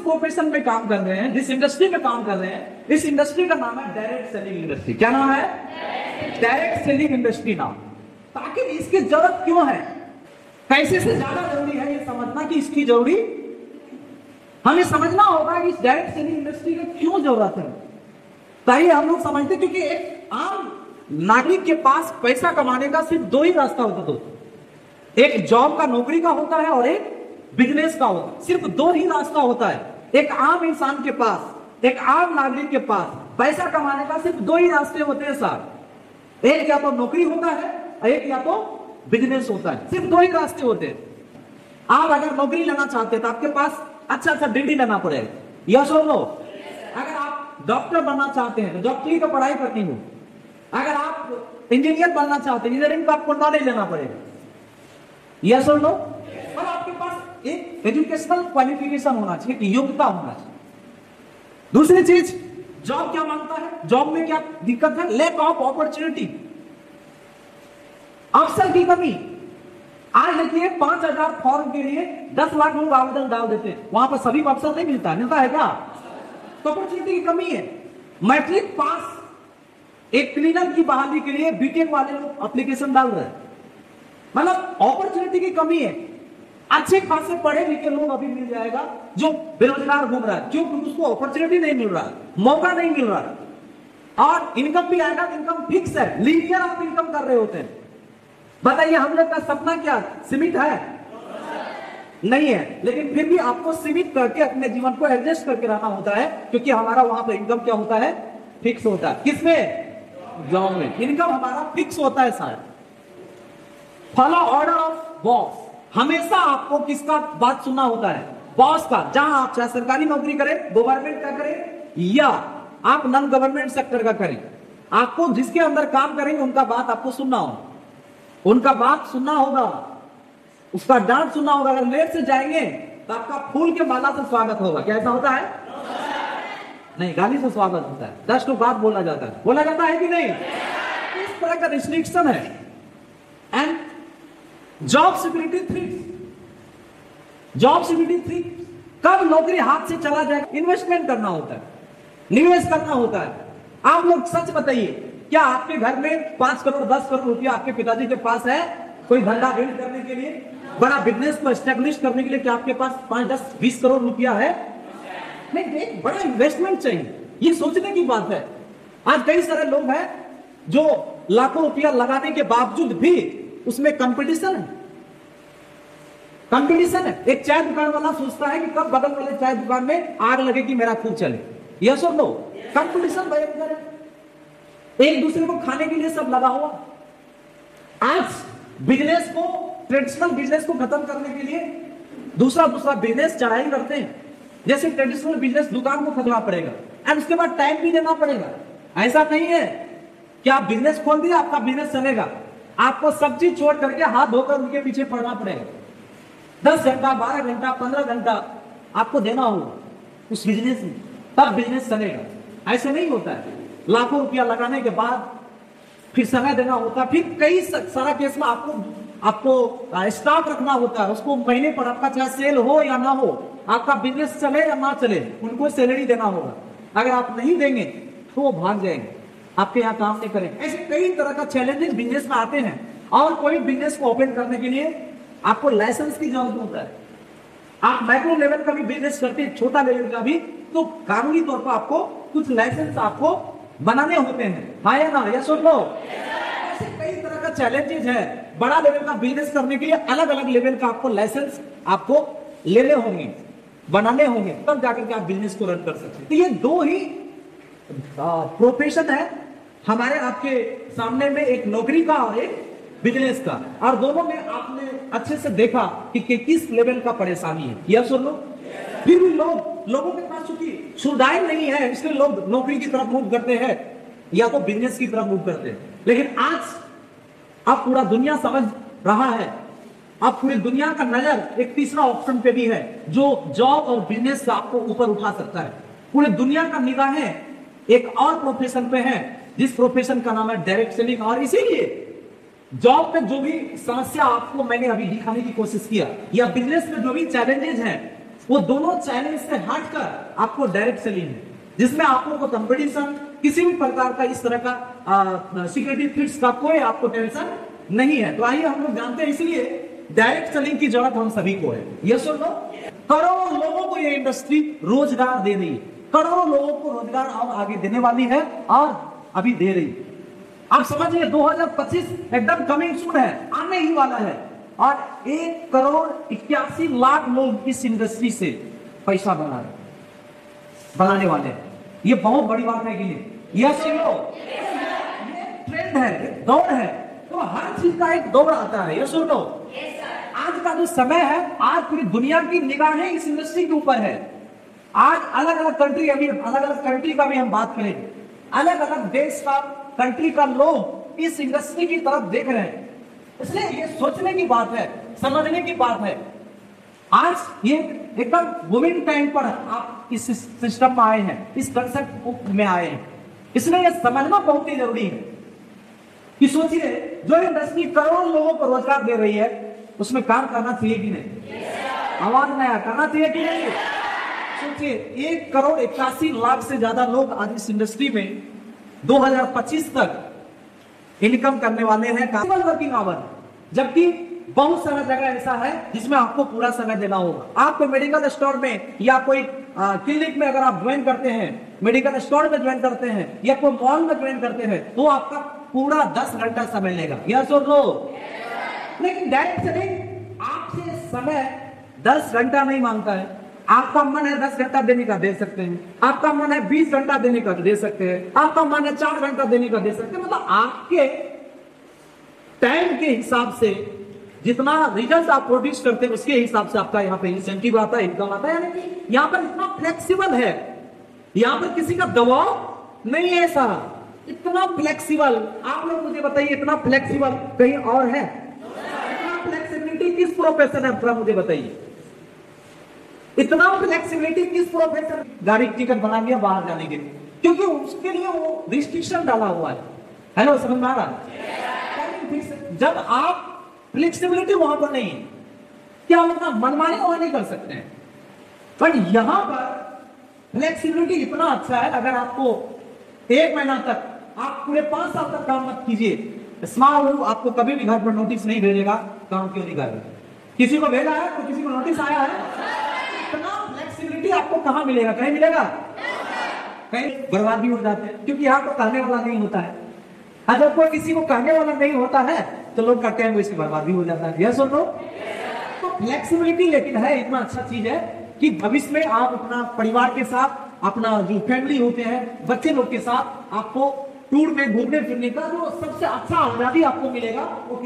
Profession में काम कर रहे हैं, जिस इंडस्ट्री में काम कर रहे हैं, इस इंडस्ट्री का नाम है डायरेक्ट सेलिंग इंडस्ट्री। क्या नाम है? डायरेक्ट सेलिंग इंडस्ट्री नाम। ताकि इसकी जरूरत क्यों है, पैसे से ज्यादा जरूरी है ये समझना कि इसकी जरूरी, हमें समझना होगा कि इस डायरेक्ट सेलिंग इंडस्ट्री का क्यों जरूरत है। ताकि हम लोग समझते, क्योंकि एक आम नागरिक के पास पैसा कमाने का सिर्फ दो ही रास्ता होता है, एक जॉब का, नौकरी का होता है और एक बिजनेस का होता है। सिर्फ दो ही रास्ता होता है एक आम इंसान के पास, एक आम नागरिक के पास पैसा कमाने का सिर्फ दो ही रास्ते होते हैं साहब। एक या तो नौकरी होता है, एक या तो बिजनेस होता है। सिर्फ दो ही रास्ते होते हैं। आप अगर नौकरी लेना चाहते हैं तो आपके पास अच्छा डिग्री लेना पड़ेगा, यस और नो। अगर आप डॉक्टर बनना चाहते हैं तो डॉक्टरी की पढ़ाई करनी हो। अगर आप इंजीनियर बनना चाहते हैं, इंजीनियरिंग का आपको नॉलेज लेना पड़ेगा, यस और नो। और आपके पास एक एजुकेशनल क्वालिफिकेशन होना चाहिए, योग्यता होना चाहिए। दूसरी चीज, जॉब क्या मांगता है, जॉब में क्या दिक्कत है? लैक ऑफ अपॉर्चुनिटी, अवसर की कमी। आज देखिए 5,000 फॉर्म के लिए 10 लाख लोग आवेदन डाल देते हैं, वहां पर सभी को अवसर नहीं मिलता है क्या? तो अपॉर्चुनिटी की कमी है। मैट्रिक पास एक क्लीनर की बहाली के लिए बीटेक वाले लोग एप्लीकेशन डाल रहे हैं, मतलब अपॉर्चुनिटी की कमी है। अच्छे खासे पढ़े लिखे लोग अभी मिल जाएगा जो बेरोजगार घूम रहा है, क्योंकि उसको अपॉर्चुनिटी नहीं मिल रहा, मौका नहीं मिल रहा। और इनकम भी आएगा, इनकम फिक्स है, लीनियर आप इनकम कर रहे होते हैं। बताइए हम लोग का सपना क्या सीमित है? नहीं है, लेकिन फिर भी आपको सीमित करके अपने जीवन को एडजस्ट करके रहना होता है, क्योंकि हमारा वहां पर इनकम क्या होता है? फिक्स होता है। किसमें? जॉब में इनकम हमारा फिक्स होता है साहब। फॉलो ऑर्डर ऑफ बॉस, हमेशा आपको किसका बात सुनना होता है? बॉस का। जहां आप चाहे सरकारी नौकरी करें, गवर्नमेंट का करें या आप नॉन गवर्नमेंट सेक्टर का करें, आपको जिसके अंदर काम करेंगे उनका बात आपको सुनना होगा, उनका बात सुनना होगा, उसका डांट सुनना होगा। अगर लेट से जाएंगे तो आपका फूल के माला से स्वागत होगा। क्या ऐसा होता है? नहीं, गाली से स्वागत होता है, 10 तो बात बोला जाता है, बोला जाता है कि नहीं? इस तरह का रिस्ट्रिक्शन है। And job security 3, job security 3, कब नौकरी हाथ से चला जाएगा? इन्वेस्टमेंट करना होता है, निवेश करना होता है। आप लोग सच बताइए, क्या आपके घर में 5 करोड़ 10 करोड़ रुपया आपके पिताजी के पास है कोई धंधा बिल्ड करने के लिए, बड़ा बिजनेस को एस्टेब्लिश करने के लिए? क्या आपके पास 5 10 20 करोड़ रुपया है? नहीं, एक बड़ा इन्वेस्टमेंट चाहिए। ये सोचने की बात है। आज कई सारे लोग हैं जो लाखों रुपया लगाने के बावजूद भी उसमें कंपटीशन है, कंपटीशन है। एक चाय दुकान वाला सोचता है कि कब बगल वाले चाय दुकान में आग लगे कि मेरा खूब चले, यस और नो। कंपटीशन भयंकर है, एक दूसरे को खाने के लिए सब लगा हुआ। आज बिजनेस को, ट्रेडिशनल बिजनेस को खत्म करने के लिए दूसरा बिजनेस चढ़ाई करते हैं। जैसे ट्रेडिशनल बिजनेस, दुकान को खोलना पड़ेगा एंड उसके बाद टाइम भी देना पड़ेगा। ऐसा नहीं है कि आप बिजनेस खोल दिया आपका बिजनेस चलेगा, आपको सब चीज छोड़ करके हाथ धोकर उनके पीछे पड़ना पड़ेगा। 10 घंटा 12 घंटा 15 घंटा आपको देना होगा उस बिजनेस में, तब बिजनेस चलेगा। ऐसे नहीं होता है, लाखों रुपया लगाने के बाद फिर समय देना होता है। फिर कई सारा केस में आपको स्टॉक रखना होता है, उसको महीने पर आपका चाहे सेल हो या ना हो, आपका बिजनेस चले या ना चले, उनको सैलरी देना होगा। अगर आप नहीं देंगे तो वो भाग जाएंगे, आपके यहाँ काम नहीं करेंगे। ऐसे कई तरह का चैलेंजेस बिजनेस में आते हैं। और कोई बिजनेस को ओपन करने के लिए आपको लाइसेंस की जरूरत होता है। आप माइक्रो लेवल का भी बिजनेस करते हैं, छोटा लेवल का भी, तो कानूनी तौर पर आपको कुछ लाइसेंस आपको बनाने होते हैं, हाँ या ना, यस और नो। ऐसे कई तरह का चैलेंजेस है। बड़ा लेवल का बिजनेस करने के लिए अलग अलग लेवल का आपको लाइसेंस आपको लेने होंगे, बनाने होंगे, तब जाकर के आप बिजनेस को रन कर सकते हैं। तो ये दो ही प्रोफेशन है हमारे आपके सामने में, एक नौकरी का और एक बिजनेस का। और दोनों में आपने अच्छे से देखा कि किस लेवल का परेशानी है, यस और नो। फिर भी लोगों के पास चूंकि सुविधाएं नहीं है, इसलिए लोग नौकरी की तरफ मूव करते हैं या तो बिजनेस की तरफ मूव करते हैं। लेकिन आज अब पूरा दुनिया समझ रहा है, अब पूरी दुनिया का नजर एक तीसरा ऑप्शन पे भी है जो जॉब और बिजनेस से आपको ऊपर उठा सकता है। पूरी दुनिया का निगाहें एक और प्रोफेशन पे है, जिस प्रोफेशन का नाम है डायरेक्ट सेलिंग। और इसीलिए जॉब में जो भी समस्या आपको मैंने अभी दिखाने की कोशिश किया, या बिजनेस में जो भी चैलेंजेस हैं, वो दोनों चैलेंज से हटकर आपको डायरेक्ट सेलिंग है, जिसमें आपको कंपटीशन किसी भी प्रकार का इस तरह का सिक्योरिटी थ्रेट्स का कोई आपको टेंशन नहीं है। तो आइए हम लोग जानते हैं, इसलिए डायरेक्ट सेलिंग की जरूरत हम सभी को है। यस और नो? करोड़ों लोगों को ये इंडस्ट्री रोजगार दे रही है, करोड़ों लोगों को रोजगार अब आगे देने वाली है और अभी दे रही है। आप समझिए 2025 एकदम कमिंग सून है, आने ही वाला है, और 1,81,00,000 लोग इस इंडस्ट्री से पैसा बनाने वाले हैं। ये बहुत बड़ी बात है कि नहीं? यस और नो? ये ट्रेंड है, दौड़ है, तो हर चीज का एक दौड़ आता है। यस और नो? आज का जो समय है, आज पूरी दुनिया की निगाहें इस इंडस्ट्री के ऊपर है। आज अलग अलग कंट्री, अभी अलग अलग कंट्री का भी हम बात करेंगे, अलग अलग देश का, कंट्री का लोग इस इंडस्ट्री की तरफ देख रहे हैं। इसलिए ये सोचने की बात है, समझने की बात है। आज ये एकदम वुमेन टाइम पर आप इस सिस्टम में आए हैं, इस कंसेप्ट में आए हैं, इसलिए ये समझना बहुत ही जरूरी है कि सोचिए जो इंडस्ट्री करोड़ों लोगों को रोजगार दे रही है, उसमें काम करना चाहिए कि नहीं? आवाज नया करना चाहिए कि नहीं? सोचिए 1,81,00,000 से ज्यादा लोग आज इस इंडस्ट्री में 2025 तक इनकम करने वाले हैं वर्किंग आवर, जबकि बहुत सारा जगह ऐसा है जिसमें आपको पूरा समय देना होगा। आपको मेडिकल स्टोर में या कोई क्लिनिक में अगर आप ज्वाइन करते हैं, मेडिकल स्टोर में ज्वाइन करते हैं या कोई मॉल में ज्वाइन करते हैं, तो आपका पूरा 10 घंटा समय लेगा। यस और नो? लेकिन डायरेक्ट सेलिंग आपसे समय 10 घंटा नहीं मांगता है। आपका मन है 10 घंटा देने का, दे सकते हैं। आपका मन है 20 घंटा देने का, दे सकते हैं। आपका मन है 4 घंटा देने का, दे सकते हैं। मतलब आपके टाइम के हिसाब से जितना रिजल्ट आप प्रोड्यूस करते हैं, उसके हिसाब से आपका यहाँ पे इंसेंटिव आता है, इनकम आता है। यानी कि यहाँ पर इतना फ्लेक्सिबल है, यहाँ पर किसी का दबाव नहीं है सारा, इतना फ्लेक्सिबल। आप लोग मुझे बताइए, इतना फ्लेक्सिबल कहीं और है? इतना फ्लेक्सिबिलिटी किस प्रोफेशन है, थोड़ा मुझे बताइए। इतना फ्लेक्सिबिलिटी किस प्रोफेशन? गाड़ी की टिकट बना लिया बाहर जाने के लिए, क्योंकि उसके लिए वो रिस्ट्रिक्शन डाला हुआ है। हेलो, समझ में आ रहा? जब आप फ्लेक्सिबिलिटी वहां पर नहीं है, क्या मतलब मनमानी वहां नहीं कर सकते हैं, पर यहां पर फ्लेक्सिबिलिटी इतना अच्छा है। अगर आपको 1 महीना तक, आप पूरे 5 साल तक काम मत कीजिए, स्मार्ट आपको कभी भी घर पर नोटिस नहीं भेजेगा, काम क्यों नहीं कर रहे? किसी को भेजा है तो किसी को नोटिस आया है? इतना फ्लेक्सिबिलिटी आपको कहां मिलेगा? कहीं मिलेगा? कहीं बर्बाद भी हो जाते हैं, क्योंकि यहाँ पर कहने वाला नहीं होता है। अगर कोई किसी को कहने वाला नहीं होता है तो लोग कहते हैं इसकी बर्बाद भी हो जाता है। यस और नो? तो फ्लेक्सिबिलिटी लेकिन है, इतना अच्छा चीज है कि भविष्य में आप अपना परिवार के साथ, अपना जो फैमिली होते हैं, बच्चे लोग के साथ आपको टूर में घूमने फिरने का जो सबसे अच्छा आजादी आपको मिलेगा, वो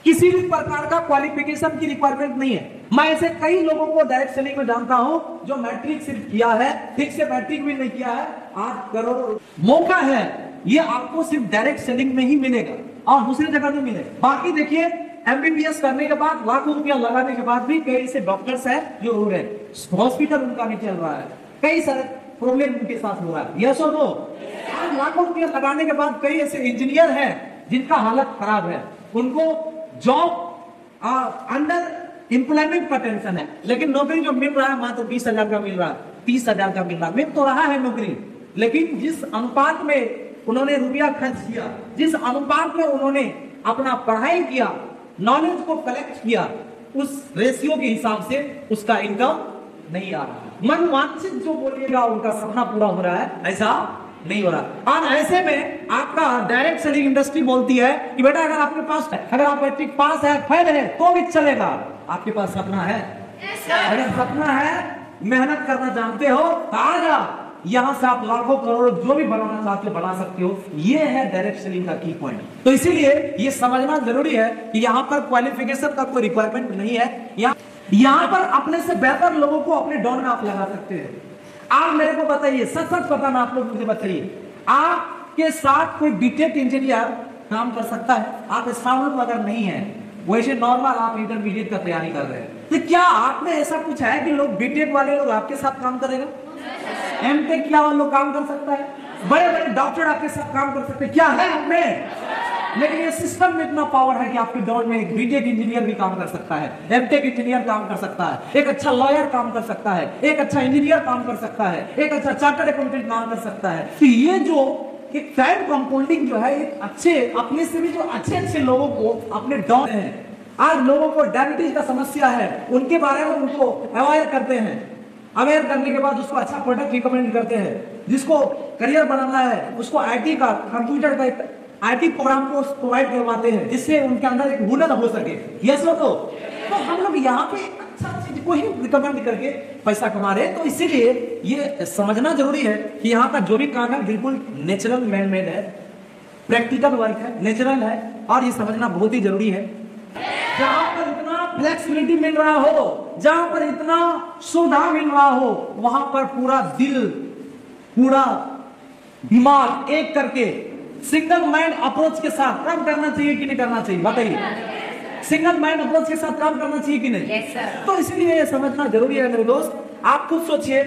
किसी भी प्रकार का क्वालिफिकेशन की रिक्वायरमेंट नहीं है। मैं ऐसे कई लोगों को डायरेक्ट सेलिंग में जानता हूं जो मैट्रिक सिर्फ किया है, ठीक से मैट्रिक भी नहीं किया है। आज करोड़ों मौका है, ये आपको सिर्फ डायरेक्ट सेलिंग में ही मिलेगा और दूसरी जगह नहीं मिलेगा। बाकी देखिए, एमबीबीएस करने के बाद, लाखों रुपया लगाने के बाद भी कई ऐसे डॉक्टर्स हैं जो रो रहे हैं, हॉस्पिटल उनका नहीं चल रहा है, कई सारे प्रॉब्लम उनके साथ हो रहा है। यस और नो? आज लाखों रुपया लगाने के बाद कई ऐसे इंजीनियर हैं जिनका हालत खराब है, उनको जॉब अंडर एम्प्लॉयमेंट का टेंशन है, लेकिन नौकरी जो मिल रहा है मात्र 20,000 का मिल रहा है, 30,000 का मिल रहा है। मिल तो रहा है नौकरी, लेकिन जिस अनुपात में उन्होंने रुपया खर्च किया, जिस अनुपात में उन्होंने अपना पढ़ाई किया, नॉलेज को कलेक्ट किया, उस रेशियो के हिसाब से उसका इनकम नहीं आ रहा। मन वांछित जो बोलिएगा उनका सपना पूरा हो रहा है, ऐसा नहीं हो रहा। और ऐसे में आपका डायरेक्ट सेलिंग इंडस्ट्री बोलती है कि बेटा अगर आपके पास, अगर आप मैट्रिक पास है, फेल है, तो भी चलेगा। आपके पास सपना है, अगर सपना है, मेहनत करना जानते हो तो आ जाओ, यहां से आप लाखों करोड़ों जो भी बनाना चाहते हो बना सकते हो। ये है डायरेक्ट सेलिंग का की पॉइंट। तो इसीलिए ये समझना जरूरी है कि यहाँ पर क्वालिफिकेशन का कोई रिक्वायरमेंट नहीं है। यहाँ पर अपने से बेहतर लोगों को अपने डॉन में आप लगा सकते हैं। आप मेरे को बताइए, सच सच बताना, आप लोग मुझे बताइए, आपके साथ कोई बीटेक इंजीनियर काम कर सकता है? आप स्टूडेंट अगर नहीं है, वैसे नॉर्मल आप इंटरमीडिएट का तैयारी कर रहे हैं, तो क्या आपने ऐसा कुछ है कि लोग बीटेक वाले लोग आपके साथ काम करेगा? एमटेक किया वाले लोग काम कर सकता है? बड़े बड़े डॉक्टर आपके साथ काम कर सकते हैं? क्या है आपमें? लेकिन ये सिस्टम में इतना पावर है कि आपके दौर में एक बीटेक इंजीनियर भी काम कर सकता है, एमटेक इंजीनियर काम कर सकता है, एक अच्छा लॉयर काम कर सकता है, एक अच्छा इंजीनियर काम कर सकता है, एक अच्छा चार्टर्ड अकाउंटेंट काम कर सकता है। तो ये जो एक टाइम कंपाउंडिंग जो है, एक अच्छे अपने से भी जो अच्छे लोगों को अपने डॉन है, आज लोगों को डायबिटीज का समस्या है, उनके बारे में उनको अवेयर करते हैं। अवेयर करने के बाद उसको अच्छा प्रोडक्ट रिकमेंड करते हैं। जिसको करियर बनाना है उसको आईटी का, कंप्यूटर का एक आईटी प्रोग्राम को प्रोवाइड करवाते हैं, जिससे उनके अंदर एक हुनर हो सके। यस हो तो हम लोग यहाँ पे अच्छा चीज को ही रिकमेंड करके पैसा कमा रहे हैं। तो इसीलिए ये समझना जरूरी है कि यहाँ का जो भी काम है बिल्कुल नेचुरल मैन मेड है, प्रैक्टिकल वर्क है, नेचुरल है, और ये समझना बहुत ही जरूरी है। जहां पर इतना फ्लेक्सिबिलिटी मिल रहा हो, जहां पर इतना सुविधा मिल रहा हो, वहां पर पूरा दिल, पूरा दिमाग एक करके सिंगल माइंड अप्रोच के साथ काम करना चाहिए कि नहीं करना चाहिए? बताइए। सिंगल माइंड अप्रोच के साथ काम करना चाहिए कि नहीं? Yes, sir. तो इसलिए ये समझना जरूरी है मेरे दोस्त। आप खुद सोचिए,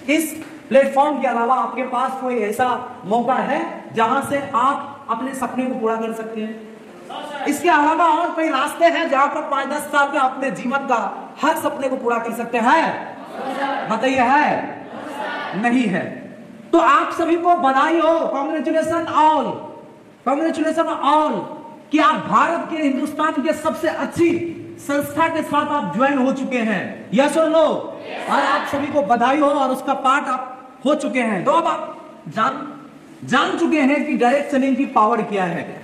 इस प्लेटफॉर्म के अलावा आपके पास कोई ऐसा मौका है जहां से आप अपने सपने को पूरा कर सकते हैं? इसके अलावा और कोई रास्ते हैं जहां पर 5-10 साल में अपने जीवन का हर सपने को पूरा कर सकते हैं? बताइए, है? नहीं है। तो आप सभी को बधाई हो, कांग्रेचुलेशन ऑल, कांग्रेचुलेशन ऑल कि आप भारत के, हिंदुस्तान के सबसे अच्छी संस्था के साथ आप ज्वाइन हो चुके हैं। यस और नो? और आप सभी को बधाई हो और उसका पार्ट आप हो चुके हैं। तो अब आप जान चुके हैं कि डायरेक्ट सेलिंग की पावर क्या है।